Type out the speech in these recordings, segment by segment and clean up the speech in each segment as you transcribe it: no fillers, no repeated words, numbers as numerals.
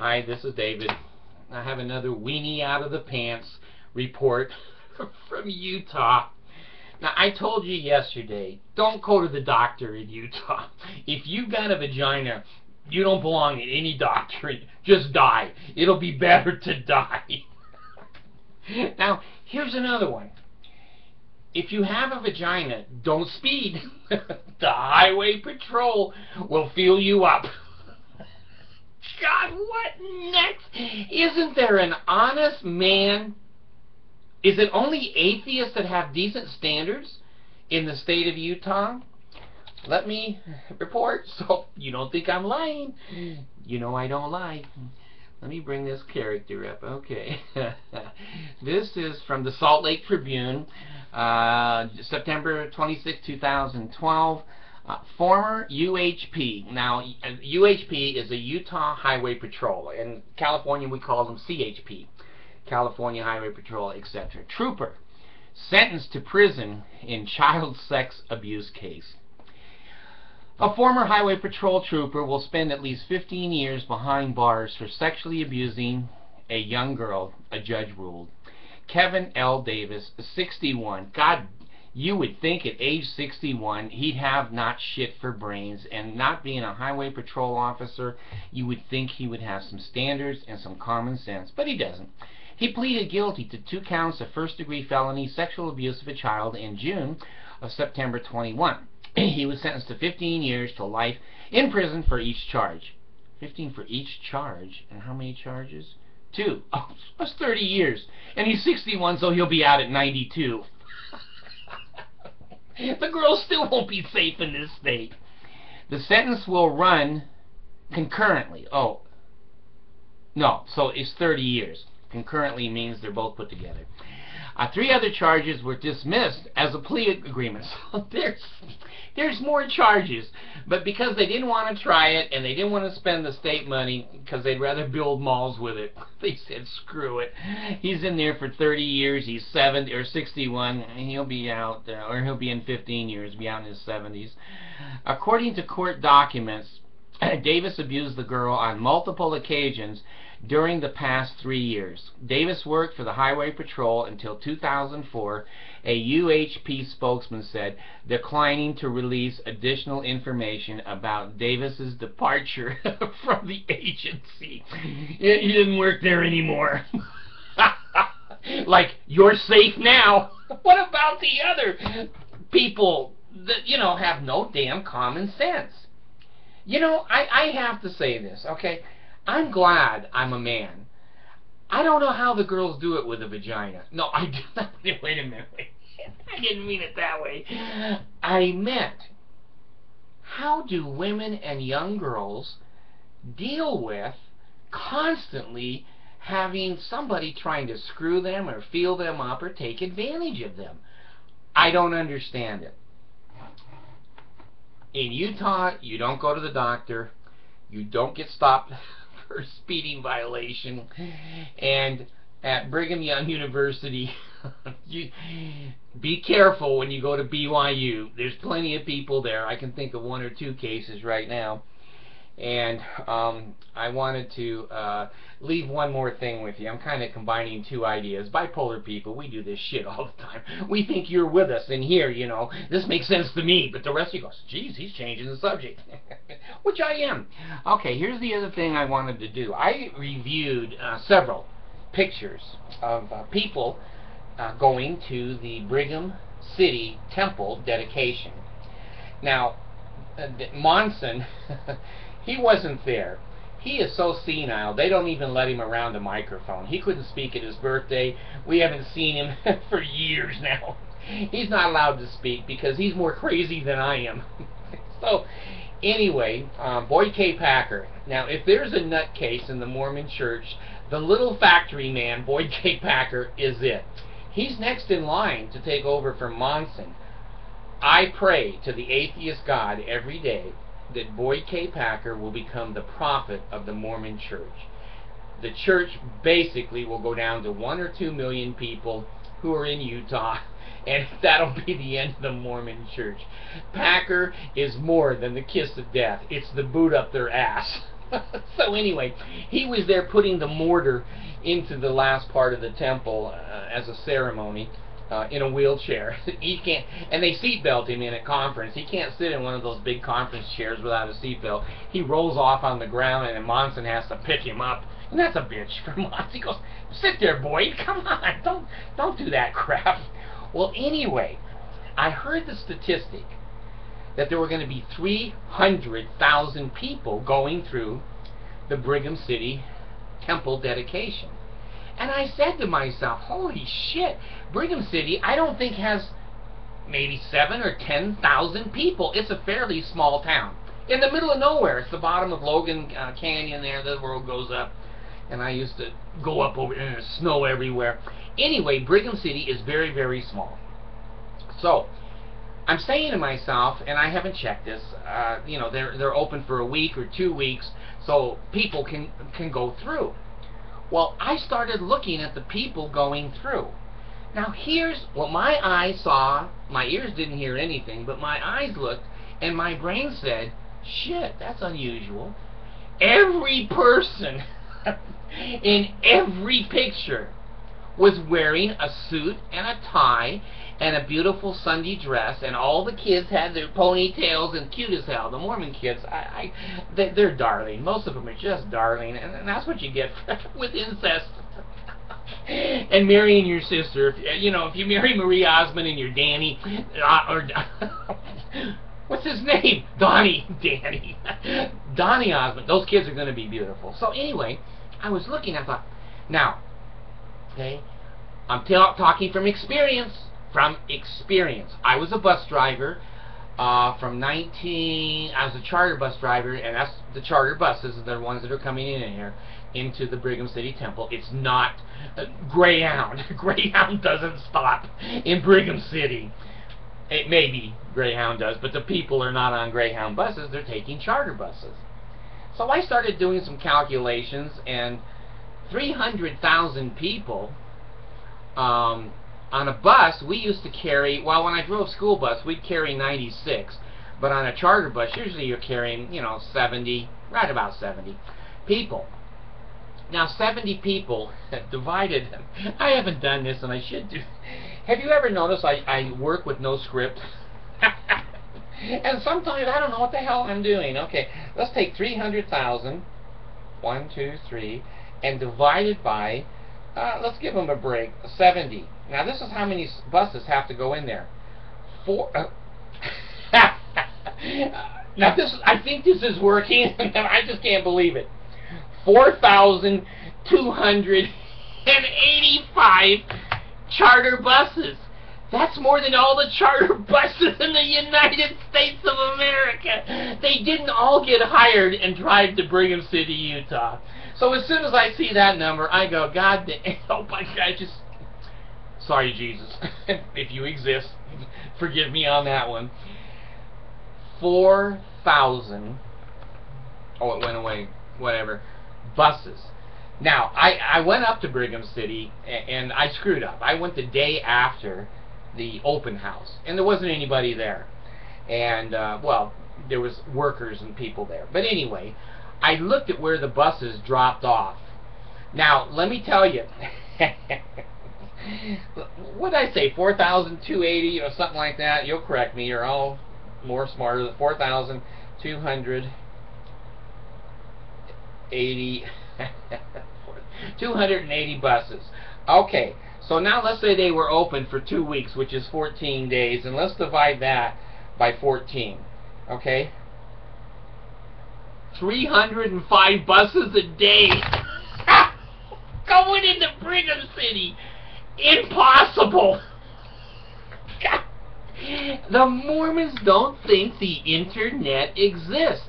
Hi, this is David. I have another weenie out of the pants report from Utah. Now, I told you yesterday, don't go to the doctor in Utah. If you got a vagina, you don't belong in any doctor. Just die. It'll be better to die. Now, here's another one. If you have a vagina, don't speed. The highway patrol will fill you up. God, what next? Isn't there an honest man? Is it only atheists that have decent standards in the state of Utah? Let me report so you don't think I'm lying. You know I don't lie. Let me bring this character up. Okay. This is from the Salt Lake Tribune, September 26, 2012. Former UHP. Now, UHP is a Utah Highway Patrol. In California, we call them CHP. California Highway Patrol, etc. Trooper sentenced to prison in child sex abuse case. A former Highway Patrol trooper will spend at least 15 years behind bars for sexually abusing a young girl, a judge ruled. Kevin L. Davis, 61. God, you would think at age 61 he'd have not shit for brains, and not being a Highway Patrol officer, you would think he would have some standards and some common sense, but he doesn't. He pleaded guilty to 2 counts of first-degree felony sexual abuse of a child in June of September 21. He was sentenced to 15 years to life in prison for each charge. 15 for each charge? And how many charges? 2. Oh, that's 30 years. And he's 61, so he'll be out at 92. The girl still won't be safe in this state. The sentence will run concurrently. Oh, no, so it's 30 years. Concurrently means they're both put together. 3 other charges were dismissed as a plea agreement. So there's more charges. But because they didn't want to try it and they didn't want to spend the state money because they'd rather build malls with it, they said screw it. He's in there for 30 years. He's 70 or 61 and he'll be out, or he'll be in 15 years, be out in his 70s. According to court documents, Davis abused the girl on multiple occasions during the past 3 years. Davis worked for the Highway Patrol until 2004, a UHP spokesman said, declining to release additional information about Davis's departure from the agency. He didn't work there anymore. Like, you're safe now. What about the other people that, you know, have no damn common sense? You know, I have to say this, okay? I'm glad I'm a man. I don't know how the girls do it with a vagina. No, I do not. Wait a minute. I didn't mean it that way. I meant, how do women and young girls deal with constantly having somebody trying to screw them or feel them up or take advantage of them? I don't understand it. In Utah, you don't go to the doctor. You don't get stopped for a speeding violation. And at Brigham Young University, you be careful when you go to BYU. There's plenty of people there. I can think of 1 or 2 cases right now. And I wanted to leave one more thing with you. I'm kind of combining 2 ideas. Bipolar people, we do this shit all the time. We think you're with us in here, you know. This makes sense to me, but the rest of you goes, geez, he's changing the subject. Which I am. Okay, here's the other thing I wanted to do. I reviewed several pictures of people going to the Brigham City Temple dedication. Now, Monson, he wasn't there. He is so senile, they don't even let him around the microphone. He couldn't speak at his birthday. We haven't seen him for years now. He's not allowed to speak because he's more crazy than I am. So, anyway, Boyd K. Packer. Now, if there's a nutcase in the Mormon church, the little factory man, Boyd K. Packer, is it. He's next in line to take over from Monson. I pray to the atheist God every day that Boyd K. Packer will become the prophet of the Mormon church. The church basically will go down to 1 or 2 million people who are in Utah, and that'll be the end of the Mormon church. Packer is more than the kiss of death. It's the boot up their ass. So anyway, he was there putting the mortar into the last part of the temple as a ceremony. In a wheelchair. He can't, and they seatbelt him in a conference. He can't sit in one of those big conference chairs without a seatbelt. He rolls off on the ground, and Monson has to pick him up. And that's a bitch for Monson. He goes, "Sit there, boy. Come on, don't do that crap." Well, anyway, I heard the statistic that there were going to be 300,000 people going through the Brigham City temple dedication. And I said to myself, holy shit, Brigham City, I don't think has maybe 7,000 or 10,000 people. It's a fairly small town. In the middle of nowhere. It's the bottom of Logan Canyon there. The road goes up. And I used to go up over there and there's snow everywhere. Anyway, Brigham City is very, very small. So, I'm saying to myself, and I haven't checked this, you know, they're open for a week or 2 weeks, so people can go through. Well, I started looking at the people going through. Now here's what my eyes saw. My ears didn't hear anything, but my eyes looked, and my brain said, shit, that's unusual. Every person in every picture was wearing a suit and a tie and a beautiful Sunday dress, and all the kids had their ponytails and cute as hell. The Mormon kids, they're darling. Most of them are just darling, and that's what you get with incest. And marrying your sister. If, you know, if you marry Marie Osmond and you're Danny, or what's his name? Donnie Osmond. Those kids are going to be beautiful. So anyway, I was looking, I thought, now, okay, I'm talking from experience. From experience. I was a bus driver I was a charter bus driver, and that's the charter buses, are the ones that are coming in here into the Brigham City Temple. It's not Greyhound. Greyhound doesn't stop in Brigham City. It maybe Greyhound does, but the people are not on Greyhound buses. They're taking charter buses. So I started doing some calculations, and 300,000 people on a bus, we used to carry, well, when I drove school bus, we'd carry 96. But on a charter bus, usually you're carrying, you know, 70, right about 70 people. Now, 70 people divided, I haven't done this, and I should do. Have you ever noticed I work with no script? And sometimes I don't know what the hell I'm doing. Okay, let's take 300,000, 1, 2, 3, and divide it by, let's give them a break, 70. Now this is how many buses have to go in there. Now this, I think this is working, and I just can't believe it. 4,285 charter buses. That's more than all the charter buses in the United States of America. They didn't all get hired and drive to Brigham City, Utah. So as soon as I see that number, I go, God damn, oh my God, just, sorry Jesus, if you exist, forgive me on that one. 4,000, oh, it went away, whatever, buses. Now, I went up to Brigham City, and I screwed up. I went the day after the open house, and there wasn't anybody there. And, well, there was workers and people there. But anyway, I looked at where the buses dropped off. Now, let me tell you, what did I say, 4,280 or something like that? You'll correct me, you're all more smarter than 4,280 280 buses. Okay, so now let's say they were open for 2 weeks, which is 14 days, and let's divide that by 14. Okay? 305 buses a day going into Brigham City. Impossible. God. The Mormons don't think the internet exists.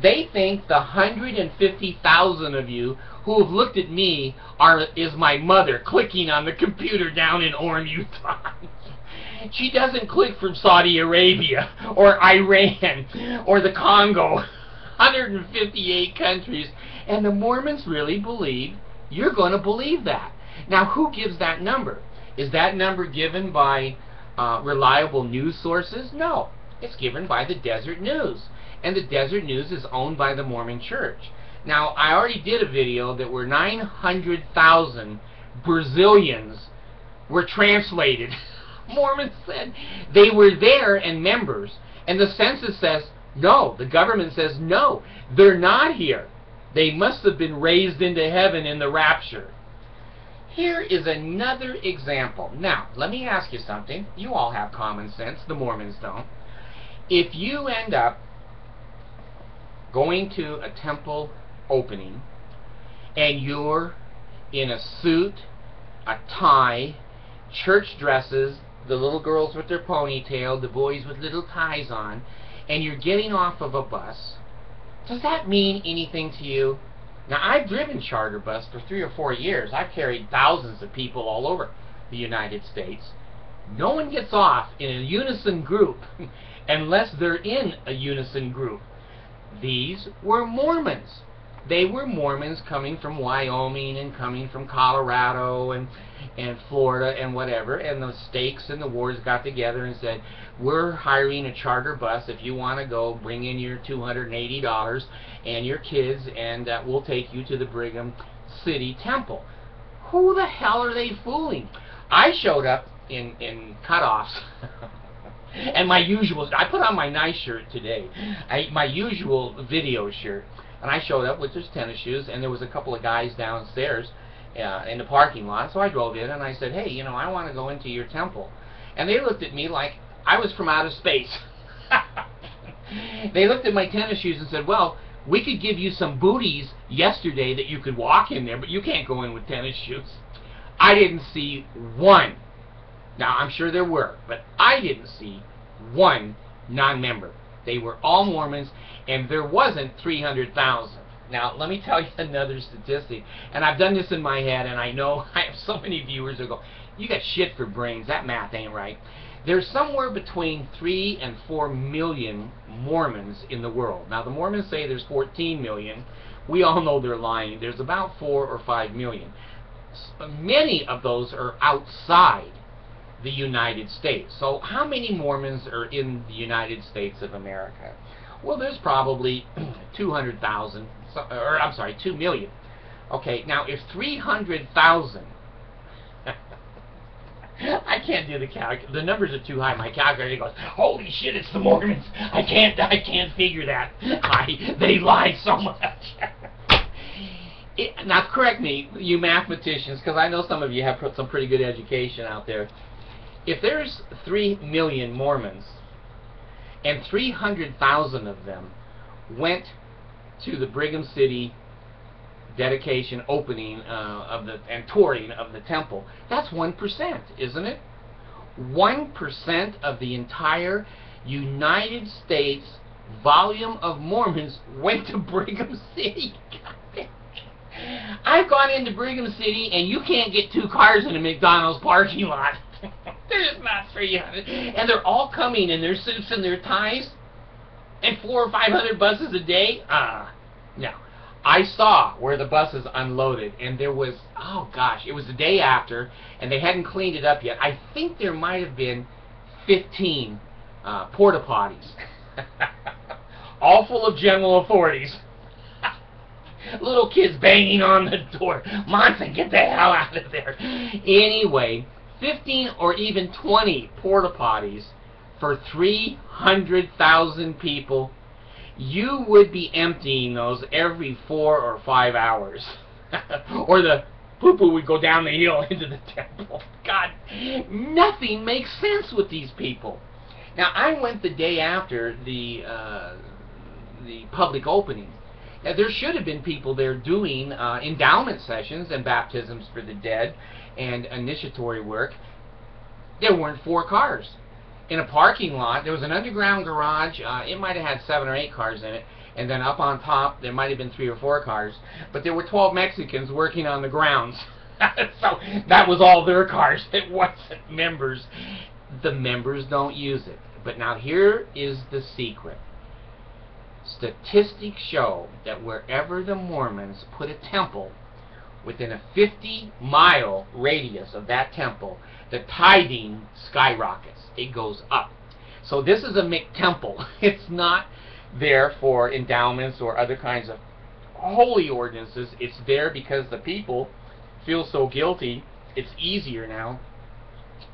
They think the 150,000 of you who have looked at me is my mother clicking on the computer down in Orem, Utah. She doesn't click from Saudi Arabia or Iran or the Congo. 158 countries. And the Mormons really believe you're going to believe that. Now, who gives that number? Is that number given by reliable news sources? No. It's given by the Desert News. And the Desert News is owned by the Mormon Church. Now, I already did a video that where 900,000 Brazilians were translated. Mormons said they were there and members, and the census says no. The government says no, they're not here. They must have been raised into heaven in the rapture. Here is another example. Now, let me ask you something. You all have common sense. The Mormons don't. If you end up going to a temple opening and you're in a suit, a tie, church dresses, the little girls with their ponytail, the boys with little ties on, and you're getting off of a bus, does that mean anything to you? Now, I've driven charter bus for 3 or 4 years. I've carried thousands of people all over the United States. No one gets off in a unison group unless they're in a unison group. These were Mormons. They were Mormons coming from Wyoming and coming from Colorado and Florida and whatever, and the stakes and the wards got together and said, we're hiring a charter bus. If you want to go, bring in your $280 and your kids, and we'll take you to the Brigham City Temple. Who the hell are they fooling? I showed up in cutoffs and my usual, I put on my nice shirt today, my usual video shirt, and I showed up with just tennis shoes, and there was a couple of guys downstairs in the parking lot, so I drove in and I said, hey, you know, I want to go into your temple. And they looked at me like I was from outer space. They looked at my tennis shoes and said, well, we could give you some booties yesterday that you could walk in there, but you can't go in with tennis shoes. I didn't see one. Now, I'm sure there were, but I didn't see one non-member. They were all Mormons, and there wasn't 300,000. Now, let me tell you another statistic, and I've done this in my head, and I know I have so many viewers who go, you got shit for brains, that math ain't right. There's somewhere between 3 and 4 million Mormons in the world. Now, the Mormons say there's 14 million. We all know they're lying. There's about 4 or 5 million. Many of those are outside the United States. So how many Mormons are in the United States of America? Well, there's probably 200,000, or I'm sorry, 2 million. Okay, now if 300,000, I can't do the calc. The numbers are too high. My calculator goes, holy shit, it's the Mormons. I can't figure that. They lie so much. Now, correct me, you mathematicians, because I know some of you have some pretty good education out there. If there's 3 million Mormons, and 300,000 of them went to the Brigham City dedication opening and touring of the temple, that's 1%, isn't it? 1% of the entire United States volume of Mormons went to Brigham City. I've gone into Brigham City, and you can't get 2 cars in a McDonald's parking lot. There's not 300, and they're all coming in their suits and their ties, and 400 or 500 buses a day. No. I saw where the buses unloaded, and there was, oh gosh, it was the day after, and they hadn't cleaned it up yet. I think there might have been 15 porta potties, all full of general authorities. Little kids banging on the door. Monson, get the hell out of there. Anyway, 15 or even 20 porta potties for 300,000 people. You would be emptying those every 4 or 5 hours. Or the poo-poo would go down the hill into the temple. God, nothing makes sense with these people. Now, I went the day after the public opening. Now, there should have been people there doing endowment sessions and baptisms for the dead and initiatory work. There weren't 4 cars. In a parking lot, there was an underground garage. It might have had 7 or 8 cars in it. And then up on top, there might have been 3 or 4 cars. But there were 12 Mexicans working on the grounds. So that was all their cars. It wasn't members. The members don't use it. But now here is the secret. Statistics show that wherever the Mormons put a temple, within a 50-mile radius of that temple, the tithing skyrockets. It goes up. So this is a McTemple. It's not there for endowments or other kinds of holy ordinances. It's there because the people feel so guilty. It's easier now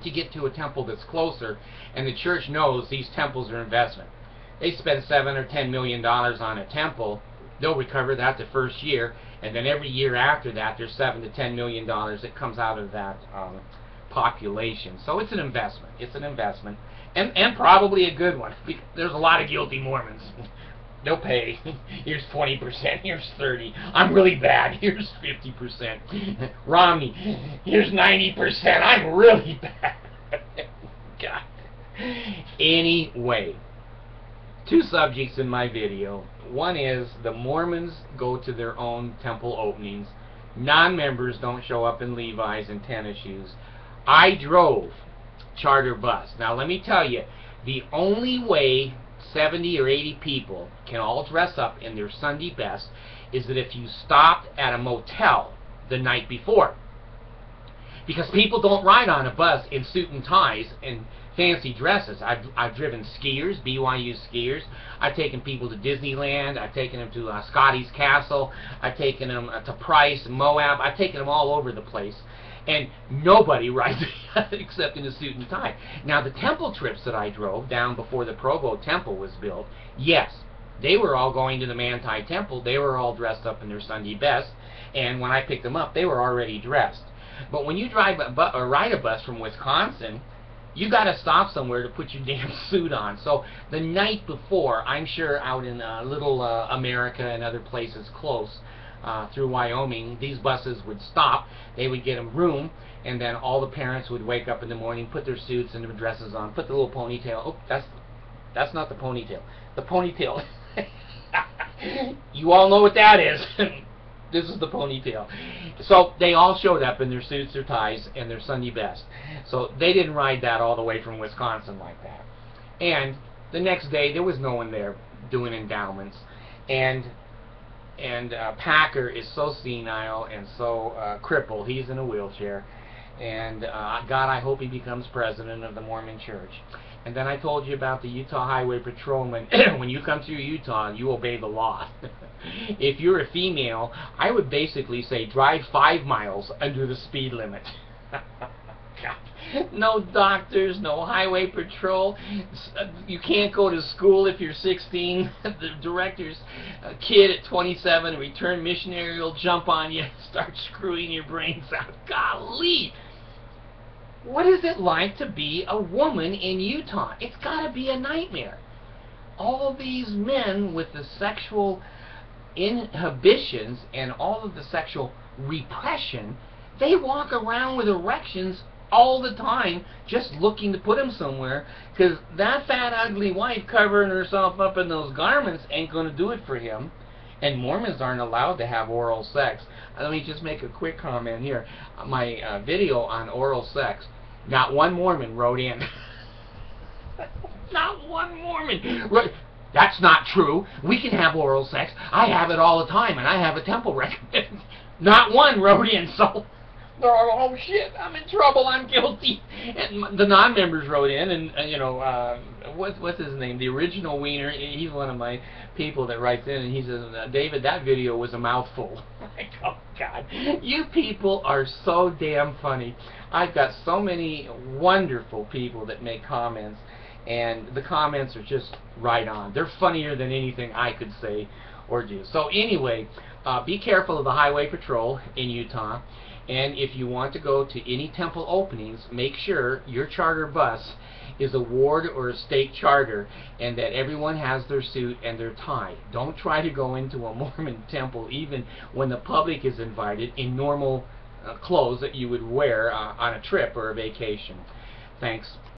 to get to a temple that's closer, and the church knows these temples are investment. They spend $7 or $10 million on a temple. They'll recover that the first year, and then every year after that, there's $7 to $10 million that comes out of that population. So it's an investment. It's an investment, and probably a good one. There's a lot of guilty Mormons. They'll pay. Here's 20%. Here's 30%. I'm really bad. Here's 50%. Romney. Here's 90%. I'm really bad. God. Anyway, two subjects in my video. One is the Mormons go to their own temple openings. Non-members don't show up in Levi's and tennis shoes. I drove charter bus. Now let me tell you, the only way 70 or 80 people can all dress up in their Sunday best is that if you stopped at a motel the night before. Because people don't ride on a bus in suit and ties and fancy dresses. I've driven skiers, BYU skiers. I've taken people to Disneyland. I've taken them to Scotty's Castle. I've taken them to Price, Moab. I've taken them all over the place. And nobody rides except in a suit and tie. Now, the temple trips that I drove down before the Provo Temple was built, yes, they were all going to the Manti Temple. They were all dressed up in their Sunday best. And when I picked them up, they were already dressed. But when you drive or ride a bus from Wisconsin, you got to stop somewhere to put your damn suit on. So the night before, I'm sure out in Little America and other places close through Wyoming, these buses would stop. They would get a room, and then all the parents would wake up in the morning, put their suits and their dresses on, put the little ponytail. Oh, that's not the ponytail. The ponytail. You all know what that is. This is the ponytail. So they all showed up in their suits, their ties, and their Sunday best. So they didn't ride that all the way from Wisconsin like that. And the next day, there was no one there doing endowments. And Packer is so senile and so crippled. He's in a wheelchair. And God, I hope he becomes president of the Mormon Church. And then I told you about the Utah Hyway patrolmen. When you come through Utah, you obey the law. If you're a female, I would basically say drive 5 miles under the speed limit. No doctors, no highway patrol. You can't go to school if you're 16. The director's kid at 27, a returned missionary, will jump on you and start screwing your brains out. Golly! What is it like to be a woman in Utah? It's got to be a nightmare. All these men with the sexual inhibitions and all of the sexual repression, they walk around with erections all the time, just looking to put them somewhere, because that fat, ugly wife covering herself up in those garments ain't going to do it for him. And Mormons aren't allowed to have oral sex. Let me just make a quick comment here. My video on oral sex, not one Mormon wrote in. Not one Mormon wrote, that's not true. We can have oral sex. I have it all the time, and I have a temple record. Not one wrote in, so oh shit, I'm in trouble, I'm guilty. And the non-members wrote in, and you know, what's his name? The original Wiener. He's one of my people that writes in, and he says, David, that video was a mouthful. Like, oh God, you people are so damn funny. I've got so many wonderful people that make comments, and the comments are just right on. They're funnier than anything I could say or do. So anyway, be careful of the highway patrol in Utah. And if you want to go to any temple openings, make sure your charter bus is a ward or a stake charter, and that everyone has their suit and their tie. Don't try to go into a Mormon temple even when the public is invited in normal clothes that you would wear on a trip or a vacation. Thanks.